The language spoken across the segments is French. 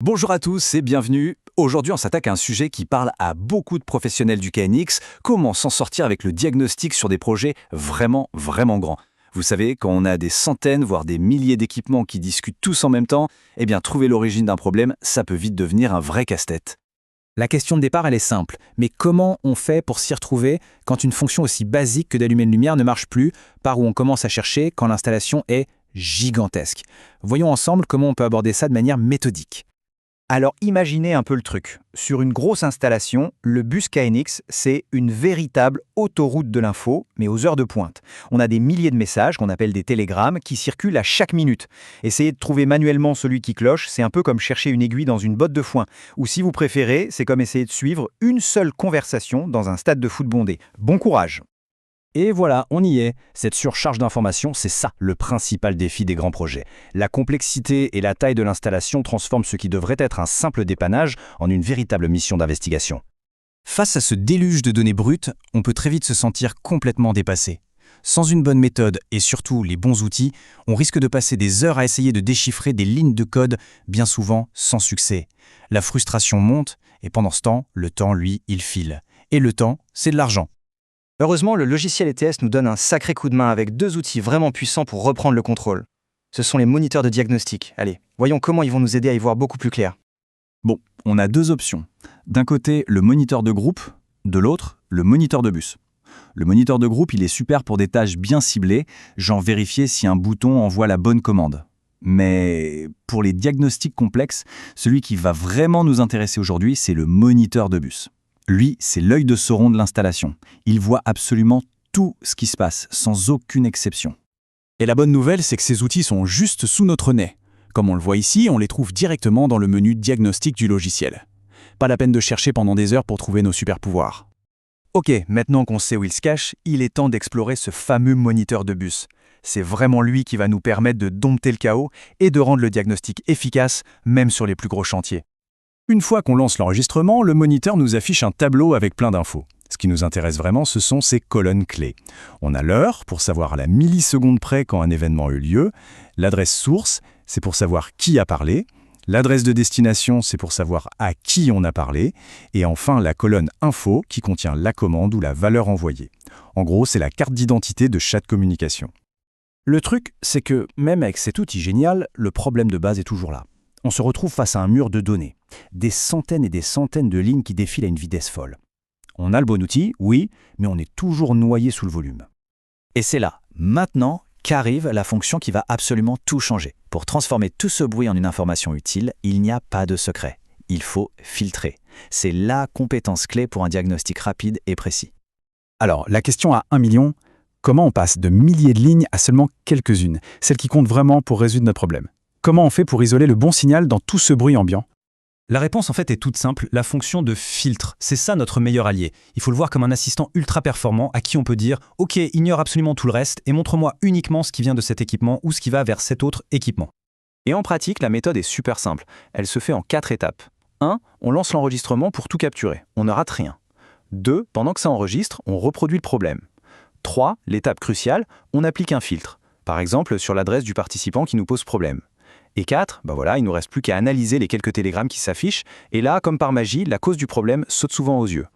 Bonjour à tous et bienvenue. Aujourd'hui, on s'attaque à un sujet qui parle à beaucoup de professionnels du KNX, comment s'en sortir avec le diagnostic sur des projets vraiment grands. Vous savez, quand on a des centaines, voire des milliers d'équipements qui discutent tous en même temps, eh bien trouver l'origine d'un problème, ça peut vite devenir un vrai casse-tête. La question de départ, elle est simple. Mais comment on fait pour s'y retrouver quand une fonction aussi basique que d'allumer une lumière ne marche plus, par où on commence à chercher quand l'installation est gigantesque? Voyons ensemble comment on peut aborder ça de manière méthodique. Alors imaginez un peu le truc. Sur une grosse installation, le bus KNX, c'est une véritable autoroute de l'info, mais aux heures de pointe. On a des milliers de messages, qu'on appelle des télégrammes, qui circulent à chaque minute. Essayer de trouver manuellement celui qui cloche, c'est un peu comme chercher une aiguille dans une botte de foin. Ou si vous préférez, c'est comme essayer de suivre une seule conversation dans un stade de foot bondé. Bon courage! Et voilà, on y est. Cette surcharge d'informations, c'est ça le principal défi des grands projets. La complexité et la taille de l'installation transforment ce qui devrait être un simple dépannage en une véritable mission d'investigation. Face à ce déluge de données brutes, on peut très vite se sentir complètement dépassé. Sans une bonne méthode et surtout les bons outils, on risque de passer des heures à essayer de déchiffrer des lignes de code, bien souvent sans succès. La frustration monte et pendant ce temps, le temps, lui, il file. Et le temps, c'est de l'argent. Heureusement, le logiciel ETS nous donne un sacré coup de main avec deux outils vraiment puissants pour reprendre le contrôle. Ce sont les moniteurs de diagnostic. Allez, voyons comment ils vont nous aider à y voir beaucoup plus clair. Bon, on a deux options. D'un côté, le moniteur de groupe, de l'autre, le moniteur de bus. Le moniteur de groupe, il est super pour des tâches bien ciblées, genre vérifier si un bouton envoie la bonne commande. Mais pour les diagnostics complexes, celui qui va vraiment nous intéresser aujourd'hui, c'est le moniteur de bus. Lui, c'est l'œil de Sauron de l'installation. Il voit absolument tout ce qui se passe, sans aucune exception. Et la bonne nouvelle, c'est que ces outils sont juste sous notre nez. Comme on le voit ici, on les trouve directement dans le menu diagnostic du logiciel. Pas la peine de chercher pendant des heures pour trouver nos super pouvoirs. Ok, maintenant qu'on sait où il se cache, il est temps d'explorer ce fameux moniteur de bus. C'est vraiment lui qui va nous permettre de dompter le chaos et de rendre le diagnostic efficace, même sur les plus gros chantiers. Une fois qu'on lance l'enregistrement, le moniteur nous affiche un tableau avec plein d'infos. Ce qui nous intéresse vraiment, ce sont ces colonnes clés. On a l'heure, pour savoir à la milliseconde près quand un événement a eu lieu. L'adresse source, c'est pour savoir qui a parlé. L'adresse de destination, c'est pour savoir à qui on a parlé. Et enfin, la colonne info, qui contient la commande ou la valeur envoyée. En gros, c'est la carte d'identité de chaque communication. Le truc, c'est que, même avec cet outil génial, le problème de base est toujours là. On se retrouve face à un mur de données. Des centaines et des centaines de lignes qui défilent à une vitesse folle. On a le bon outil, oui, mais on est toujours noyé sous le volume. Et c'est là, maintenant, qu'arrive la fonction qui va absolument tout changer. Pour transformer tout ce bruit en une information utile, il n'y a pas de secret. Il faut filtrer. C'est la compétence clé pour un diagnostic rapide et précis. Alors, la question à 1 million, comment on passe de milliers de lignes à seulement quelques-unes, celles qui comptent vraiment pour résoudre notre problème? Comment on fait pour isoler le bon signal dans tout ce bruit ambiant? La réponse en fait est toute simple, la fonction de filtre. C'est ça notre meilleur allié. Il faut le voir comme un assistant ultra performant à qui on peut dire « Ok, ignore absolument tout le reste et montre-moi uniquement ce qui vient de cet équipement ou ce qui va vers cet autre équipement. » Et en pratique, la méthode est super simple. Elle se fait en 4 étapes. 1. On lance l'enregistrement pour tout capturer. On ne rate rien. 2. Pendant que ça enregistre, on reproduit le problème. 3. L'étape cruciale, on applique un filtre. Par exemple, sur l'adresse du participant qui nous pose problème. Et 4, il nous reste plus qu'à analyser les quelques télégrammes qui s'affichent, et là, comme par magie, la cause du problème saute souvent aux yeux.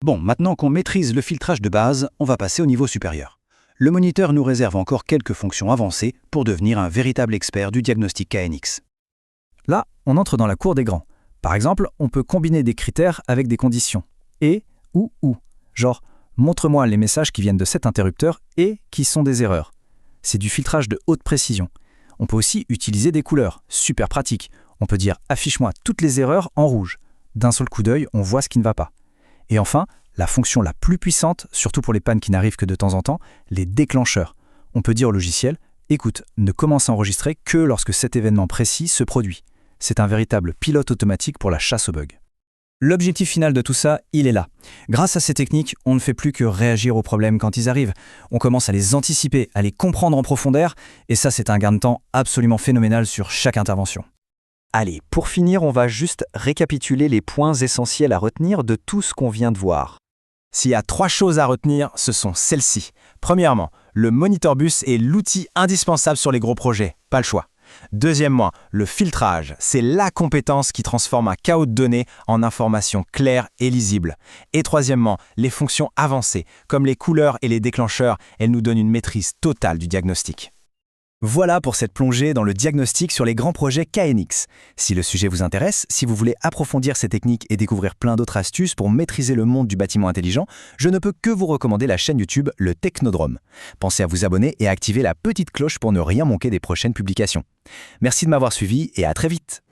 Bon, maintenant qu'on maîtrise le filtrage de base, on va passer au niveau supérieur. Le moniteur nous réserve encore quelques fonctions avancées pour devenir un véritable expert du diagnostic KNX. Là, on entre dans la cour des grands. Par exemple, on peut combiner des critères avec des conditions. Et ou. Genre, montre-moi les messages qui viennent de cet interrupteur et qui sont des erreurs. C'est du filtrage de haute précision. On peut aussi utiliser des couleurs, super pratique. On peut dire « affiche-moi toutes les erreurs en rouge ». D'un seul coup d'œil, on voit ce qui ne va pas. Et enfin, la fonction la plus puissante, surtout pour les pannes qui n'arrivent que de temps en temps, les déclencheurs. On peut dire au logiciel « écoute, ne commence à enregistrer que lorsque cet événement précis se produit ». C'est un véritable pilote automatique pour la chasse aux bugs. L'objectif final de tout ça, il est là. Grâce à ces techniques, on ne fait plus que réagir aux problèmes quand ils arrivent. On commence à les anticiper, à les comprendre en profondeur, et ça, c'est un gain de temps absolument phénoménal sur chaque intervention. Allez, pour finir, on va juste récapituler les points essentiels à retenir de tout ce qu'on vient de voir. S'il y a 3 choses à retenir, ce sont celles-ci. Premièrement, le moniteur bus est l'outil indispensable sur les gros projets, pas le choix. Deuxièmement, le filtrage, c'est la compétence qui transforme un chaos de données en informations claires et lisibles. Et troisièmement, les fonctions avancées, comme les couleurs et les déclencheurs, elles nous donnent une maîtrise totale du diagnostic. Voilà pour cette plongée dans le diagnostic sur les grands projets KNX. Si le sujet vous intéresse, si vous voulez approfondir ces techniques et découvrir plein d'autres astuces pour maîtriser le monde du bâtiment intelligent, je ne peux que vous recommander la chaîne YouTube Le Technodrome. Pensez à vous abonner et à activer la petite cloche pour ne rien manquer des prochaines publications. Merci de m'avoir suivi et à très vite.